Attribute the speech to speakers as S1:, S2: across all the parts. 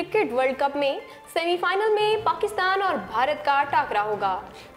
S1: Cricket world cup में semifinal में पाकिस्तान और भारत का टकरा होगा।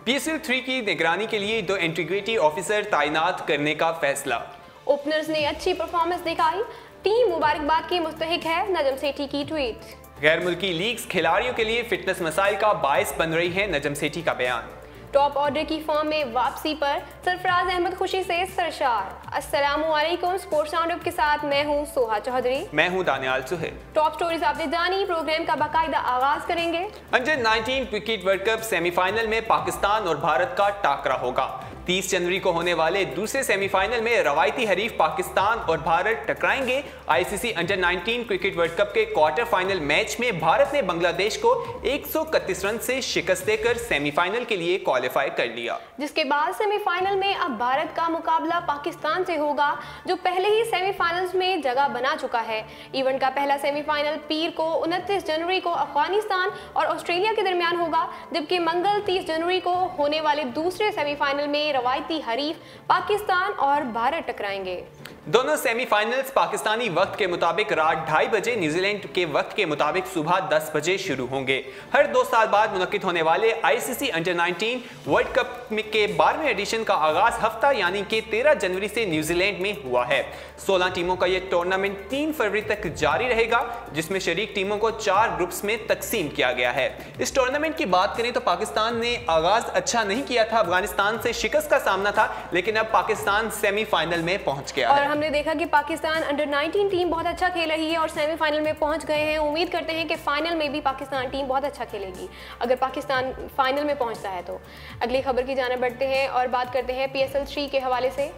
S2: PSL 3 की निगरानी के लिए 2 इंटीग्रिटी ऑफिसर तैनात करने का फैसला।
S1: ओपनर्स ने अच्छी परफॉर्मेंस दिखाई, टीम मुबारकबाद की मुस्तहिक है, नजम सेठी की ट्वीट।
S2: गैर मुल्की लीग्स खिलाड़ियों के लिए फिटनेस मसाइल का बायस बन रही है, नजम सेठी का बयान।
S1: टॉप ऑर्डर की फॉर्म में वापसी पर सरफराज अहमद खुशी से सरशार। अस्सलामुअलैकुम, स्पोर्ट्स राउंडअप के साथ मैं हूं सोहा चौधरी।
S2: मैं हूं दानियाल सुहेल।
S1: टॉप स्टोरीज आपने जानी, प्रोग्राम का बाकायदा आगाज करेंगे।
S2: Under 19 cricket world cup semifinal में पाकिस्तान और भारत का टाकरा होगा। 30 जनवरी को होने वाले दूसरे सेमीफाइनल में रवायती हरीफ पाकिस्तान और भारत टकराएंगे। ICC under 19 cricket world cup के क्वार्टर फाइनल मैच में भारत ने बांग्लादेश को 131 रन से शिकस्त देकर सेमीफाइनल के लिए क्वालिफाई कर लिया,
S1: जिसके बाद सेमीफाइनल में अब भारत का मुकाबला पाकिस्तान से होगा, जो पहले ही सेमीफाइनल्स में जगह बना चुका है। इवेंट का पहला सेमीफाइनल पीर को 29 जनवरी को अफगानिस्तान और ऑस्ट्रेलिया के दरमियान होगा, जबकि मंगल 30 जनवरी को होने वाले दूसरे सेमीफाइनल में रवायती हरीफ पाकिस्तान और भारत टकराएंगे।
S2: दोनों सेमीफाइनल्स पाकिस्तानी वक्त के मुताबिक रात 2:30 बजे, न्यूजीलैंड के वक्त के मुताबिक सुबह 10 बजे शुरू होंगे। हर 2 साल बाद मुनक्किद होने वाले ICC अंडर 19 वर्ल्ड कप के 12वें एडिशन का आगाज हफ्ता यानी कि 13 जनवरी से न्यूजीलैंड में हुआ है। 16 टीमों का यह टूर्नामेंट 3 फरवरी तक जारी रहेगा, जिसमें शरीक टीमों को 4 ग्रुप्स में तकसीम किया गया है। इस टूर्नामेंट की बात करें तो पाकिस्तान ने आगाज अच्छा नहीं किया था, अफगानिस्तान से शिकस्त का सामना था, लेकिन अब पाकिस्तान सेमीफाइनल में पहुंच गया है।
S1: हमने देखा कि पाकिस्तान अंडर 19 टीम बहुत अच्छा खेल रही है और सेमीफाइनल में पहुंच गए हैं। उम्मीद करते हैं कि फाइनल में भी पाकिस्तान टीम बहुत अच्छा खेलेगी, अगर पाकिस्तान फाइनल में पहुंचता है तो। अगली खबर की जानिब बढ़ते हैं और बात करते हैं PSL 3 के हवाले से।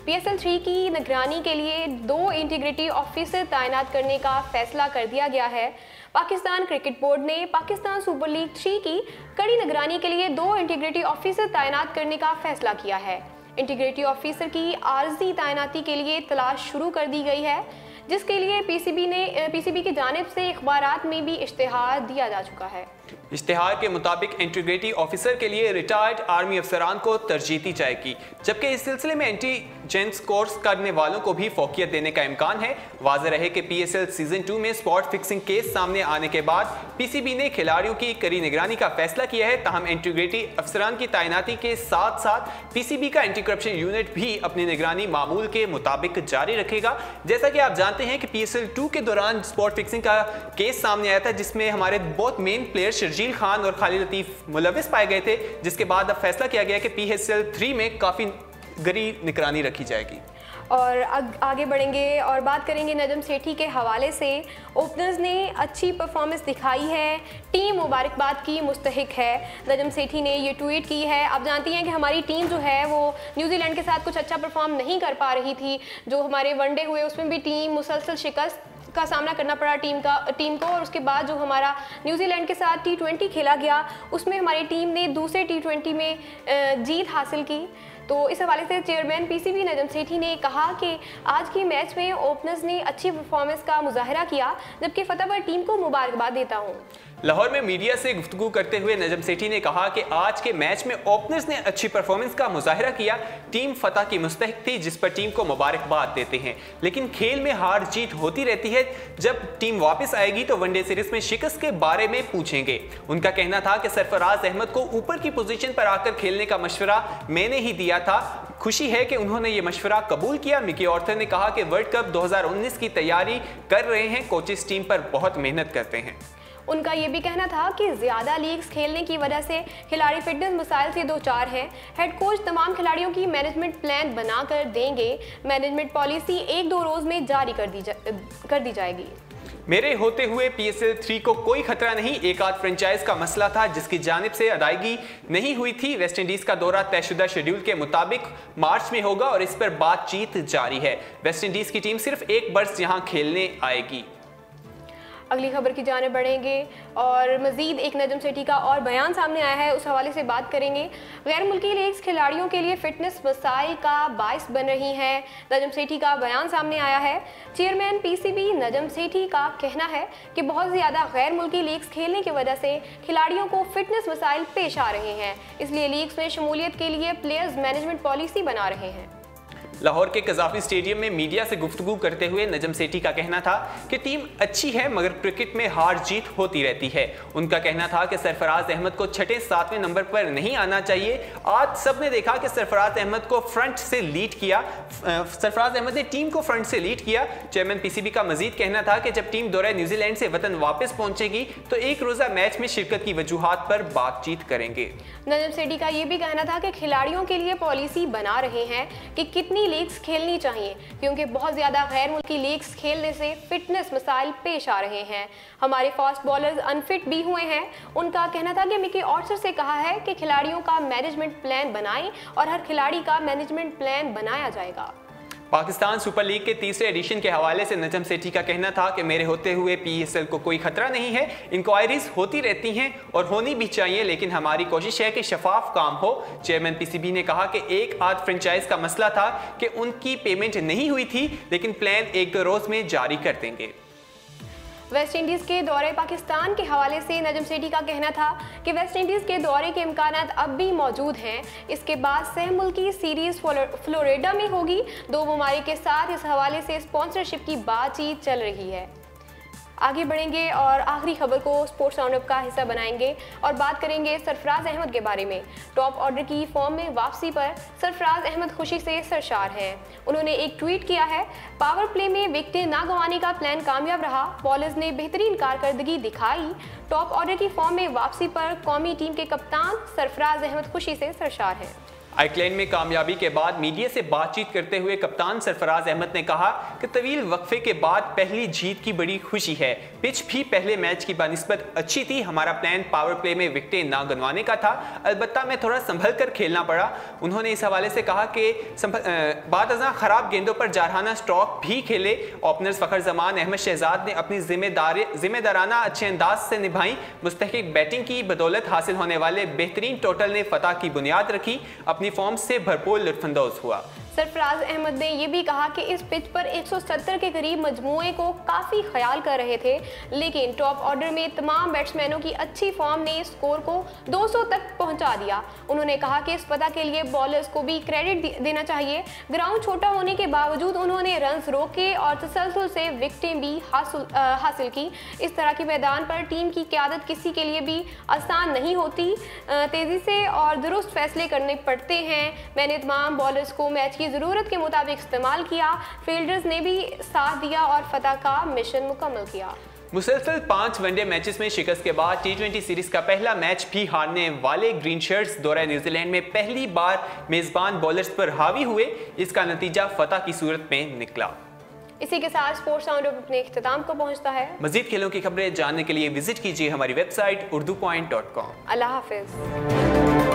S1: PSL 3 की निगरानी के लिए 2 इंटीग्रिटी ऑफिसर तैनात करने का फैसला कर दिया गया है। पाकिस्तान क्रिकेट बोर्ड ने पाकिस्तान सुपर लीग 3 की कड़ी निगरानी के लिए 2 इंटीग्रिटी ऑफिसर तैनात करने का फैसला किया है। इंटीग्रिटी ऑफिसर की आर्जी तैनाती के लिए तलाश शुरू कर दी गई है, जिसके लिए PCB की जानिब से अखबारात में भी इश्तिहार दिया जा चुका है।
S2: इश्तिहार के मुताबिक इंटीग्रिटी ऑफिसर के लिए रिटायर्ड आर्मी अफसरान को तरजीह दी जाएगी, जबकि इस सिलसिले में इंटेलिजेंस कोर्स करने वालों को भी फौकियत देने का इम्कान है। वाज़ेह रहे कि PSL सीजन 2 में स्पॉट फिक्सिंग केस सामने आने के बाद PCB ने खिलाड़ियों की कड़ी निगरानी का फैसला किया है। ताहम इंटीग्रिटी अफसरान की तैनाती के साथ साथ PCB का एंटी करप्शन यूनिट भी अपनी निगरानी मामूल के मुताबिक जारी रखेगा। जैसा कि आप जानते हैं कि PSL 2 के दौरान स्पॉट फिक्सिंग का केस सामने आया था, जिसमें हमारे बहुत मेन प्लेयर शर्जील खान और खालिद लतीफ मुलविस पाए गए थे, जिसके बाद अब फैसला किया गया कि PSL 3 में काफ़ी गहरी निगरानी रखी जाएगी।
S1: और आगे बढ़ेंगे और बात करेंगे नजम सेठी के हवाले से। ओपनर्स ने अच्छी परफॉर्मेंस दिखाई है, टीम मुबारकबाद की मुस्तहिक है, नजम सेठी ने ये ट्वीट की है। आप जानती हैं कि हमारी टीम जो है वो न्यूजीलैंड के साथ कुछ अच्छा परफॉर्म नहीं कर पा रही थी। जो हमारे वनडे हुए उसमें भी टीम मुसलसल शिकस्त का सामना करना पड़ा टीम को, और उसके बाद जो हमारा न्यूजीलैंड के साथ T20 खेला गया उसमें हमारी टीम ने दूसरे T20 में जीत हासिल की। तो इस हवाले से चेयरमैन PCB नजम सेठी ने कहा कि आज के मैच में ओपनर्स ने अच्छी परफॉर्मेंस का मुजाहरा किया, जबकि फतह पर टीम को मुबारकबाद देता हूँ।
S2: लाहौर में मीडिया से गुफ्तगू करते हुए नजम सेठी ने कहा कि आज के मैच में ओपनर्स ने अच्छी परफॉर्मेंस का मुजाहरा किया, टीम फतह की मुस्तहिक थी, जिस पर टीम को मुबारकबाद देते हैं। लेकिन खेल में हार जीत होती रहती है, जब टीम वापस आएगी तो वनडे सीरीज में शिकस्त के बारे में पूछेंगे। उनका कहना था कि सरफराज अहमद को ऊपर की पोजीशन पर आकर खेलने का मशवरा मैंने ही दिया था, खुशी है कि उन्होंने ये मशवरा कबूल किया। मिकी ऑर्थर ने कहा कि वर्ल्ड कप 2019 की तैयारी कर रहे हैं, कोचेस टीम पर बहुत मेहनत करते हैं।
S1: उनका ये भी कहना था कि ज़्यादा लीग्स खेलने की वजह से खिलाड़ी फिटनेस मसाइल से दो चार हैं। हेड कोच तमाम खिलाड़ियों की मैनेजमेंट प्लान बनाकर देंगे। मैनेजमेंट पॉलिसी 1-2 रोज़ में जारी कर दी जाएगी।
S2: मेरे होते हुए PSL 3 को कोई खतरा नहीं, एक आध फ्रेंचाइज का मसला था जिसकी जानिब से अदायगी नहीं हुई थी। वेस्ट इंडीज का दौरा तयशुदा शेड्यूल के मुताबिक मार्च में होगा और इस पर बातचीत जारी है। वेस्ट इंडीज की टीम सिर्फ एक बर्स यहां खेलने आएगी।
S1: अगली खबर की जाने बढ़ेंगे और मजीद एक नजम सेठी का और बयान सामने आया है, उस हवाले से बात करेंगे। गैर मुल्की लीग्स खिलाड़ियों के लिए फिटनेस मसाइल का बायस बन रही हैं, नजम सेठी का बयान सामने आया है। चेयरमैन PCB नजम सेठी का कहना है कि बहुत ज़्यादा गैर मुल्की लीग्स खेलने की वजह से खिलाड़ियों को फिटनेस मसाइल पेश आ रहे हैं, इसलिए लीग्स में शमूलियत के लिए प्लेयर्स मैनेजमेंट पॉलिसी बना रहे हैं।
S2: लाहौर के कजाफी स्टेडियम में मीडिया से गुफ्तगू करते हुए नजम सेठी का कहना था कि टीम अच्छी है मगर क्रिकेट में हार जीत होती रहती है। उनका कहना था कि सरफराज अहमद को 6-7वें नंबर पर नहीं आना चाहिए। आज सबने देखा कि सरफराज अहमद को फ्रंट से लीड किया, सरफराज अहमद ने टीम को फ्रंट से लीड किया। चेयरमैन पीसीबी का मजीद कहना था कि जब टीम दौरे न्यूजीलैंड से वतन वापस पहुंचेगी तो एक रोजा मैच में शिरकत की वजूहात पर बातचीत करेंगे।
S1: नजम सेठी का यह भी कहना था कि खिलाड़ियों के लिए पॉलिसी बना रहे हैं कि कितनी लीग्स खेलनी चाहिए, क्योंकि बहुत ज़्यादा गैर मुल्की लीग्स खेलने से फिटनेस मसाइल पेश आ रहे हैं। हमारे फास्ट बॉलर्स अनफिट भी हुए हैं। उनका कहना था कि मिकी ऑर्चर से कहा है कि खिलाड़ियों का मैनेजमेंट प्लान बनाएं और हर खिलाड़ी का मैनेजमेंट प्लान बनाया जाएगा।
S2: पाकिस्तान सुपर लीग के तीसरे एडिशन के हवाले से नजम सेठी का कहना था कि मेरे होते हुए PSL को कोई खतरा नहीं है। इंक्वायरीज होती रहती हैं और होनी भी चाहिए, लेकिन हमारी कोशिश है कि शफाफ काम हो। चेयरमैन पीसीबी ने कहा कि एक आध फ्रेंचाइज का मसला था कि उनकी पेमेंट नहीं हुई थी, लेकिन प्लान 1-2 रोज में जारी कर देंगे।
S1: वेस्ट इंडीज़ के दौरे पाकिस्तान के हवाले से नजम सेठी का कहना था कि वेस्ट इंडीज़ के दौरे के इम्कानात अब भी मौजूद हैं। इसके बाद सह मुल्की सीरीज़ फ्लोरिडा में होगी। 2 ममालिक के साथ इस हवाले से स्पॉन्सरशिप की बातचीत चल रही है। आगे बढ़ेंगे और आखिरी खबर को स्पोर्ट्स राउंडअप का हिस्सा बनाएंगे और बात करेंगे सरफराज अहमद के बारे में। टॉप ऑर्डर की फॉर्म में वापसी पर सरफराज अहमद खुशी से सरशार हैं। उन्होंने एक ट्वीट किया है, पावर प्ले में विकेटें ना गंवाने का प्लान कामयाब रहा, बॉलर्स ने बेहतरीन कारकर्दगी दिखाई। टॉप ऑर्डर की फॉर्म में वापसी पर कौमी टीम के कप्तान सरफराज अहमद खुशी से सरशार हैं।
S2: आइकलैंड में कामयाबी के बाद मीडिया से बातचीत करते हुए कप्तान सरफराज अहमद ने कहा कि तवील वक्फे के बाद पहली जीत की बड़ी खुशी है। पिच भी पहले मैच की बानिस्बत अच्छी थी। हमारा प्लान पावर प्ले में विकेटें ना गंवाने का था, अलबत्ता मैं थोड़ा संभल कर खेलना पड़ा। उन्होंने इस हवाले से कहा कि बाद अज़ां खराब गेंदों पर जारहाना स्ट्रोक भी खेले। ओपनर्स फ़खर जमान अहमद शहजाद ने अपनी जिम्मेदाराना अच्छे अंदाज से निभाई। मुस्तहिक बैटिंग की बदौलत हासिल होने वाले बेहतरीन टोटल ने फतह की बुनियाद रखी। अपनी फॉर्म से भरपूर लुत्फानंदोज हुआ।
S1: सरफराज अहमद ने यह भी कहा कि इस पिच पर 170 के करीब मजमूए को काफ़ी ख्याल कर रहे थे, लेकिन टॉप ऑर्डर में तमाम बैट्समैनों की अच्छी फॉर्म ने स्कोर को 200 तक पहुंचा दिया। उन्होंने कहा कि इस फतह के लिए बॉलर्स को भी क्रेडिट देना चाहिए। ग्राउंड छोटा होने के बावजूद उन्होंने रन्स रोके और तसलसल से विकेटें भी हासिल की। इस तरह के मैदान पर टीम की क़यादत किसी के लिए भी आसान नहीं होती। तेज़ी से और दुरुस्त फैसले करने पड़ते हैं। मैंने तमाम बॉलर्स को मैच ज़रूरत के मुताबिक इस्तेमाल किया। फील्डर्स ने भी साथ दिया और फतह का मिशन मुकम्मल किया।
S2: मुसलसल 5 वनडे मैचेस में शिकस्त के बाद T20 सीरीज का पहला मैच भी हारने वाले ग्रीन शर्ट्स दौरे न्यूजीलैंड में पहली बार मेजबान बॉलर्स पर हावी हुए। इसका नतीजा फतह की सूरत में निकला।
S1: इसी के साथ स्पोर्ट्स राउंडअप अपने इख्तिताम को पहुंचता है।
S2: मजीद खेलों की खबरें जानने के लिए विजिट कीजिए हमारी वेबसाइट urdupoint.com।
S1: अल्लाह हाफिज।